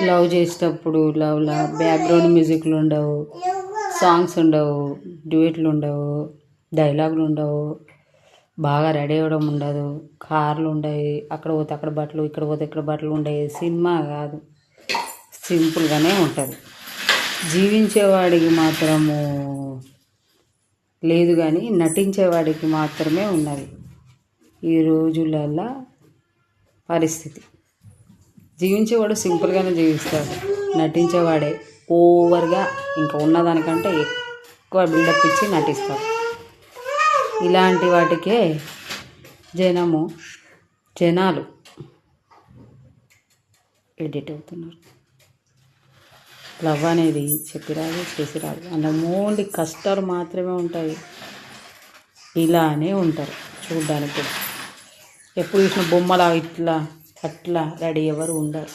Love చేసేటప్పుడు లవ్లా background మ్యూజిక్లు ఉండవు, songs ఉండవు, డ్యూయెట్లు ఉండవు, డైలాగులు ఉండవు, బాగా రెడీ అవ్వడం ఉండదు, కార్లు ఉండవు, అక్కడ పోతే అక్కడ బట్టలు, ఇక్కడ పోతే ఇక్కడ బట్టలు ఉండవు. సినిమా కాదు, సింపుల్గానే ఉంటుంది. జీవించేవాడికి మాత్రము లేదు కానీ నటించేవాడికి మాత్రమే ఉన్నది ఈ రోజులల్లో పరిస్థితి. జీవించేవాడు సింపుల్గానే జీవిస్తాడు, నటించేవాడే ఓవర్గా ఇంకా ఉన్నదానికంటే ఎక్కువ బిల్డప్ ఇచ్చి నటిస్తాడు. ఇలాంటి వాటికే జనాలు ఎడిట్ అవుతున్నారు. లవ్ అనేది చెప్పిరాదు చేసిరాదు, అందులో ఓన్లీ కష్టాలు మాత్రమే ఉంటాయి. ఇలానే ఉంటారు చూడ్డానికి కూడా. ఎప్పుడు చూసిన బొమ్మలా ఇట్లా అట్లా రెడీ ఎవరు ఉండరు.